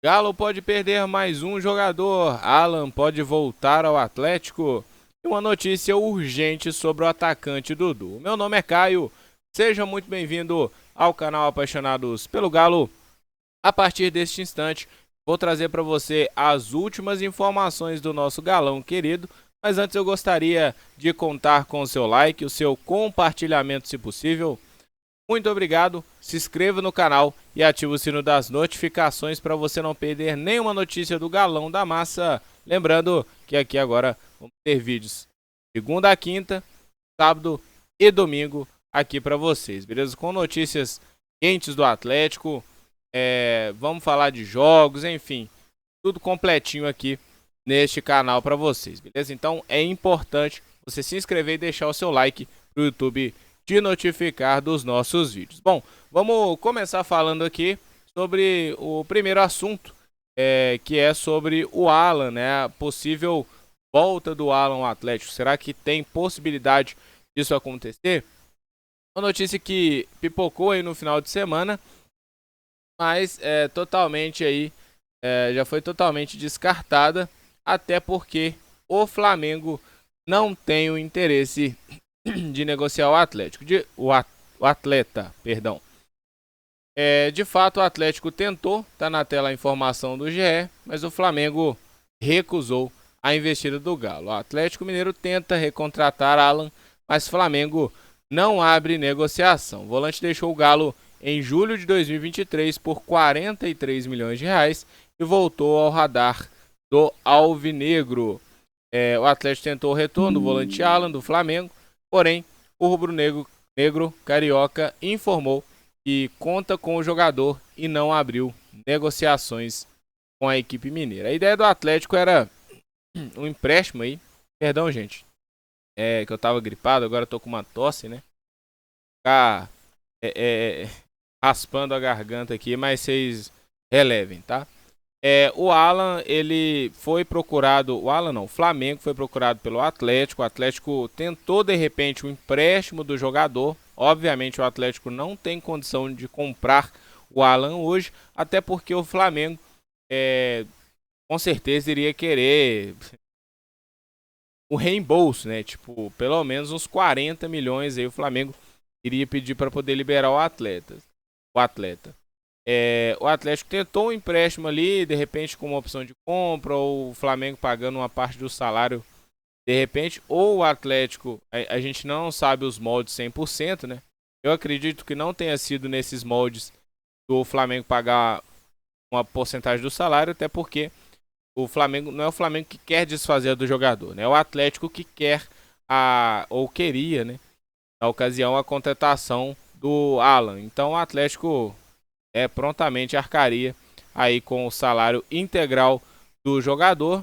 Galo pode perder mais um jogador. Alan pode voltar ao Atlético. E uma notícia urgente sobre o atacante Dudu. Meu nome é Caio. Seja muito bem-vindo ao canal Apaixonados pelo Galo. A partir deste instante, vou trazer para você as últimas informações do nosso galão querido. Mas antes eu gostaria de contar com o seu like, o seu compartilhamento se possível. Muito obrigado, se inscreva no canal e ative o sino das notificações para você não perder nenhuma notícia do Galão da Massa. Lembrando que aqui agora vamos ter vídeos segunda a quinta, sábado e domingo aqui para vocês, beleza? Com notícias quentes do Atlético, vamos falar de jogos, enfim, tudo completinho aqui neste canal para vocês, beleza? Então é importante você se inscrever e deixar o seu like pro YouTube te notificar dos nossos vídeos. Bom, vamos começar falando aqui sobre o primeiro assunto, que é sobre o Alan, né? A possível volta do Alan ao Atlético. Será que tem possibilidade disso acontecer? Uma notícia que pipocou aí no final de semana, mas já foi totalmente descartada, até porque o Flamengo não tem o interesse de negociar o Atlético, o atleta, perdão. De fato, o Atlético tentou, tá na tela a informação do GE, mas o Flamengo recusou a investida do Galo. O Atlético Mineiro tenta recontratar Alan, mas o Flamengo não abre negociação. O volante deixou o Galo em julho de 2023 por 43 milhões de reais e voltou ao radar do Alvinegro. O Atlético tentou o retorno do volante Alan do Flamengo, porém o rubro-negro carioca informou que conta com o jogador e não abriu negociações com a equipe mineira. A ideia do Atlético era um empréstimo aí. Perdão, gente. Que eu tava gripado, agora tô com uma tosse, né? Ficar raspando a garganta aqui, mas vocês relevem, tá? O Alan, ele foi procurado, o Flamengo foi procurado pelo Atlético. O Atlético tentou de repente o empréstimo do jogador. Obviamente o Atlético não tem condição de comprar o Alan hoje, até porque o Flamengo com certeza iria querer o reembolso, né? Tipo, pelo menos uns 40 milhões aí o Flamengo iria pedir para poder liberar o atleta. O Atlético tentou um empréstimo ali, de repente com uma opção de compra, ou o Flamengo pagando uma parte do salário, de repente, ou o Atlético, a gente não sabe os moldes 100%, né? Eu acredito que não tenha sido nesses moldes do Flamengo pagar uma porcentagem do salário, até porque o Flamengo não é o Flamengo que quer desfazer do jogador, né? É o Atlético que quer ou queria, né, na ocasião, a contratação do Alan. Então o Atlético prontamente arcaria aí com o salário integral do jogador,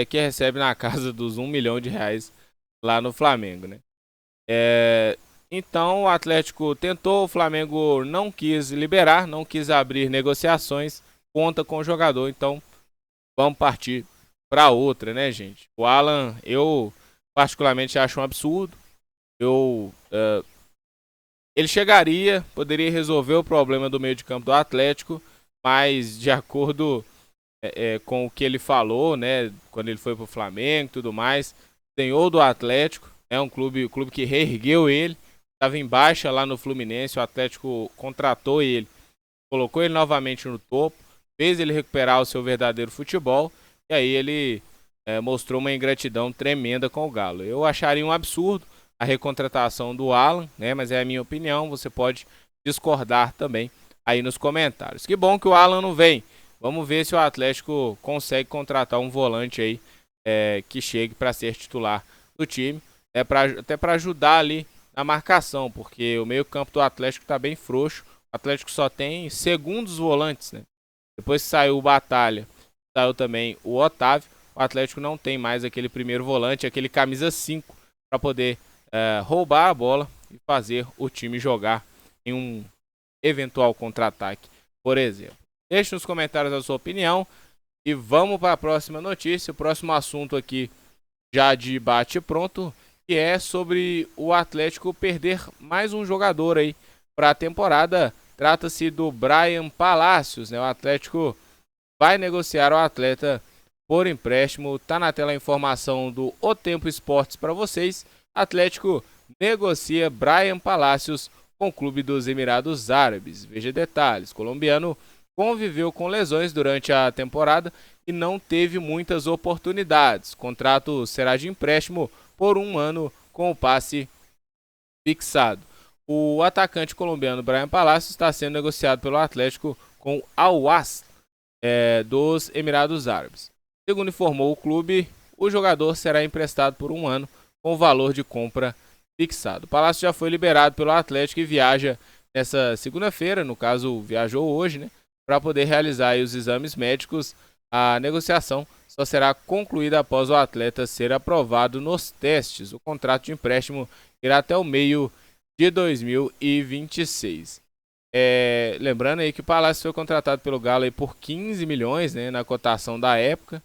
que recebe na casa dos 1 milhão de reais lá no Flamengo, né? Então o Atlético tentou, o Flamengo não quis liberar, não quis abrir negociações, conta com o jogador, então vamos partir para outra, né, gente? O Alan, eu particularmente acho um absurdo. Ele chegaria, poderia resolver o problema do meio de campo do Atlético, mas de acordo com o que ele falou, né, quando ele foi pro Flamengo e tudo mais, senhor do Atlético, o clube que reergueu ele, estava em baixa lá no Fluminense, o Atlético contratou ele, colocou ele novamente no topo, fez ele recuperar o seu verdadeiro futebol, e aí ele mostrou uma ingratidão tremenda com o Galo. Eu acharia um absurdo a recontratação do Alan, né? Mas é a minha opinião, você pode discordar também aí nos comentários. Que bom que o Alan não vem. Vamos ver se o Atlético consegue contratar um volante aí que chegue para ser titular do time, até para ajudar ali na marcação, porque o meio-campo do Atlético está bem frouxo. O Atlético só tem segundos volantes, né? Depois que saiu o Batalha, saiu também o Otávio. O Atlético não tem mais aquele primeiro volante, aquele camisa 5 para poder roubar a bola e fazer o time jogar em um eventual contra-ataque, por exemplo. Deixe nos comentários a sua opinião e vamos para a próxima notícia. O próximo assunto aqui já de bate pronto, que é sobre o Atlético perder mais um jogador aí para a temporada. Trata-se do Brian Palacios, né? O Atlético vai negociar o atleta por empréstimo. Tá na tela a informação do O Tempo Esportes para vocês. Atlético negocia Brian Palacios com o clube dos Emirados Árabes. Veja detalhes. Colombiano conviveu com lesões durante a temporada e não teve muitas oportunidades. O contrato será de empréstimo por 1 ano com o passe fixado. O atacante colombiano Brian Palacios está sendo negociado pelo Atlético com Al-Wahda dos Emirados Árabes. Segundo informou o clube, o jogador será emprestado por 1 ano com o valor de compra fixado. O Palacios já foi liberado pelo Atlético e viaja nessa segunda-feira, no caso viajou hoje, né, para poder realizar aí os exames médicos. A negociação só será concluída após o atleta ser aprovado nos testes. O contrato de empréstimo irá até o meio de 2026. Lembrando aí que o Palacios foi contratado pelo Galo aí por 15 milhões, né, na cotação da época.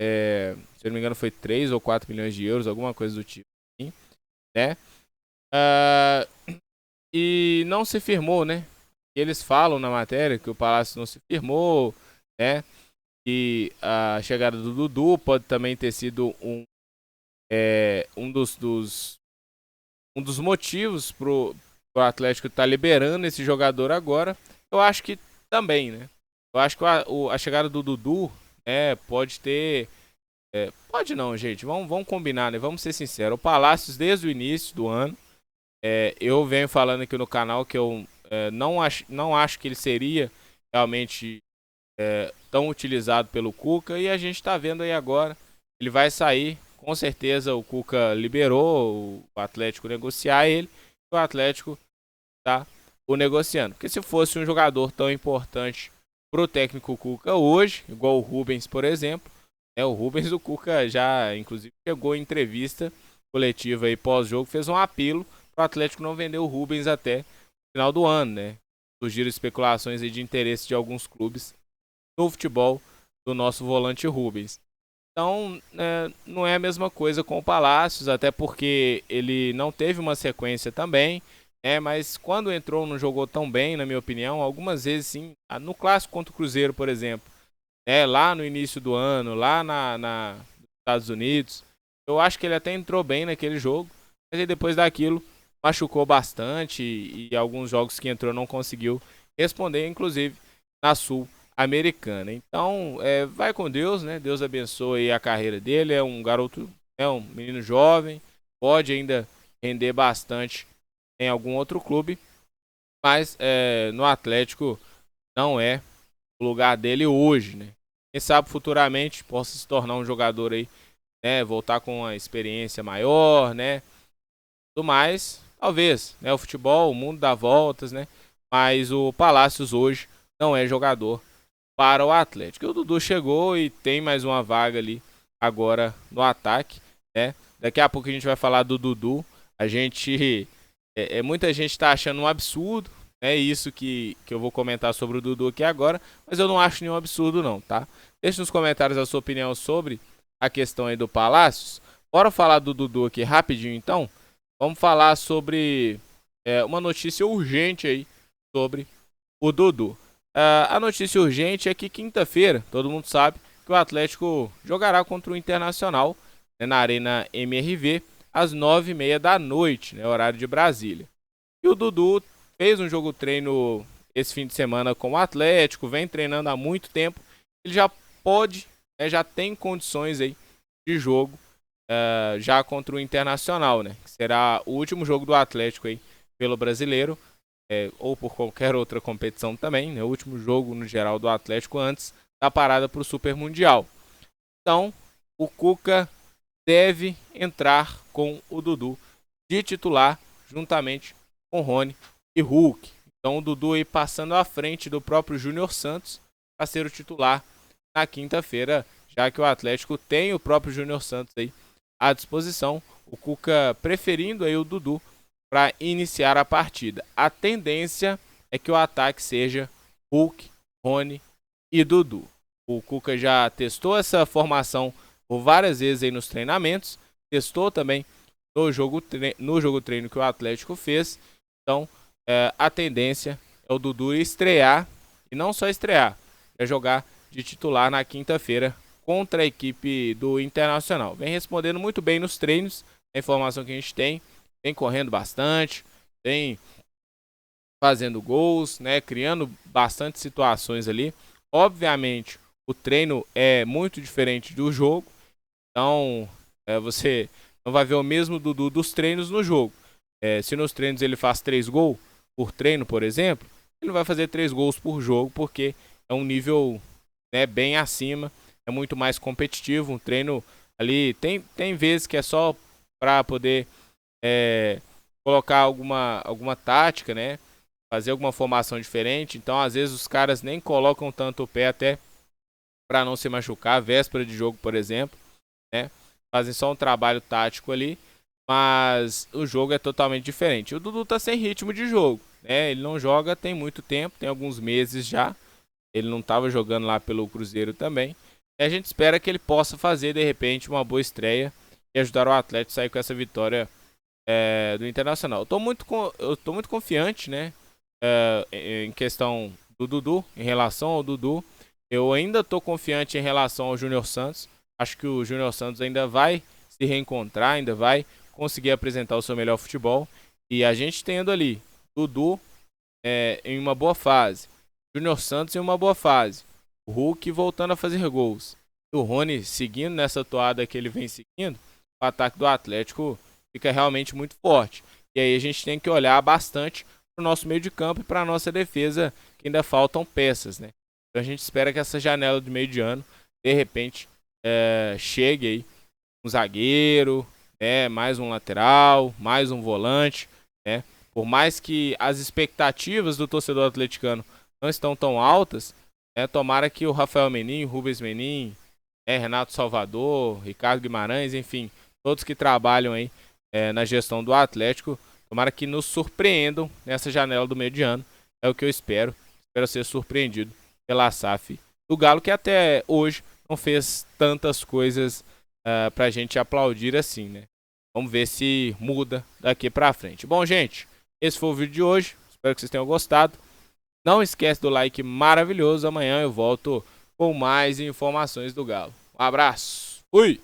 Se eu não me engano foi 3 ou 4 milhões de euros, alguma coisa do tipo, né? E não se firmou, né? Eles falam na matéria que o Palacios não se firmou, né? E a chegada do Dudu pode também ter sido um dos motivos pro Atlético estar liberando esse jogador agora. Eu acho que também, né? Eu acho que a chegada do Dudu pode ter... pode não, gente. Vamos combinar, né? Vamos ser sinceros. O Palacios, desde o início do ano, eu venho falando aqui no canal que eu não acho que ele seria realmente tão utilizado pelo Cuca. E a gente está vendo aí agora. Ele vai sair. Com certeza o Cuca liberou o Atlético negociar ele. O Atlético tá o negociando. Porque se fosse um jogador tão importante pro técnico Cuca hoje, igual o Rubens, por exemplo, o Rubens, o Cuca já, inclusive, chegou em entrevista coletiva aí pós-jogo, fez um apelo pro Atlético não vender o Rubens até o final do ano, né? Surgiram especulações aí de interesse de alguns clubes no futebol do nosso volante Rubens. Então, não é a mesma coisa com o Palacios, até porque ele não teve uma sequência também, mas quando entrou não jogou tão bem, na minha opinião. Algumas vezes sim, no clássico contra o Cruzeiro, por exemplo, lá no início do ano, lá nos Estados Unidos, eu acho que ele até entrou bem naquele jogo, mas aí depois daquilo machucou bastante e alguns jogos que entrou não conseguiu responder, inclusive na Sul-Americana. Então, vai com Deus, né? Deus abençoe a carreira dele. É um garoto, um menino jovem, pode ainda render bastante em algum outro clube, mas no Atlético não é o lugar dele hoje, né? Quem sabe futuramente possa se tornar um jogador aí, né? Voltar com uma experiência maior, né? Tudo mais, talvez, né? O futebol, o mundo dá voltas, né? Mas o Palacios hoje não é jogador para o Atlético. O Dudu chegou e tem mais uma vaga ali agora no ataque, né? Daqui a pouco a gente vai falar do Dudu. A gente... muita gente está achando um absurdo, isso que eu vou comentar sobre o Dudu aqui agora, mas eu não acho nenhum absurdo não, tá? Deixe nos comentários a sua opinião sobre a questão aí do Palacios. Bora falar do Dudu aqui rapidinho então. Vamos falar sobre uma notícia urgente aí sobre o Dudu. A notícia urgente é que quinta-feira, todo mundo sabe, que o Atlético jogará contra o Internacional, né, na Arena MRV, às 9h30 da noite, né, horário de Brasília. E o Dudu fez um jogo treino esse fim de semana com o Atlético, vem treinando há muito tempo. Ele já pode, já tem condições aí de jogo já contra o Internacional, né? Que será o último jogo do Atlético aí pelo Brasileiro, ou por qualquer outra competição também, né? O último jogo no geral do Atlético antes da parada para o Super Mundial. Então, o Cuca deve entrar com o Dudu de titular, juntamente com Rony e Hulk. Então o Dudu aí passando à frente do próprio Júnior Santos para ser o titular na quinta-feira, já que o Atlético tem o próprio Júnior Santos aí à disposição. O Cuca preferindo aí o Dudu para iniciar a partida. A tendência é que o ataque seja Hulk, Rony e Dudu. O Cuca já testou essa formação por várias vezes aí nos treinamentos, testou também no jogo treino que o Atlético fez. Então, a tendência é o Dudu estrear, e não só estrear, é jogar de titular na quinta-feira contra a equipe do Internacional. Vem respondendo muito bem nos treinos, a informação que a gente tem, vem correndo bastante, vem fazendo gols, né, criando bastante situações ali. Obviamente, o treino é muito diferente do jogo, então você não vai ver o mesmo Dudu dos treinos no jogo. Se nos treinos ele faz 3 gols por treino, por exemplo, ele não vai fazer 3 gols por jogo, porque é um nível, né, bem acima, é muito mais competitivo. Um treino ali, tem vezes que é só para poder colocar alguma tática, né? Fazer alguma formação diferente. Então, às vezes, os caras nem colocam tanto o pé até para não se machucar. Véspera de jogo, por exemplo, né? Fazem só um trabalho tático ali, mas o jogo é totalmente diferente. O Dudu tá sem ritmo de jogo, né? Ele não joga tem muito tempo, tem alguns meses já. Ele não estava jogando lá pelo Cruzeiro também. E a gente espera que ele possa fazer, de repente, uma boa estreia e ajudar o Atlético a sair com essa vitória do Internacional. Eu tô muito confiante, né? Em questão do Dudu, em relação ao Dudu. Eu ainda tô confiante em relação ao Júnior Santos. Acho que o Júnior Santos ainda vai se reencontrar, ainda vai conseguir apresentar o seu melhor futebol. E a gente tendo ali Dudu em uma boa fase, Júnior Santos em uma boa fase, o Hulk voltando a fazer gols, e o Rony seguindo nessa toada que ele vem seguindo, o ataque do Atlético fica realmente muito forte. E aí a gente tem que olhar bastante para o nosso meio de campo e para a nossa defesa, que ainda faltam peças, né? Então a gente espera que essa janela de meio de ano, de repente, chegue aí um zagueiro, né? Mais um lateral, mais um volante, né? Por mais que as expectativas do torcedor atleticano não estão tão altas, tomara que o Rafael Menin, Rubens Menin, Renato Salvador, Ricardo Guimarães, enfim, todos que trabalham aí na gestão do Atlético, tomara que nos surpreendam nessa janela do meio de ano. É o que eu espero. Espero ser surpreendido pela SAF do Galo, que até hoje não fez tantas coisas pra gente aplaudir assim, né? Vamos ver se muda daqui pra frente. Bom, gente, esse foi o vídeo de hoje. Espero que vocês tenham gostado. Não esquece do like maravilhoso. Amanhã eu volto com mais informações do Galo. Um abraço. Fui!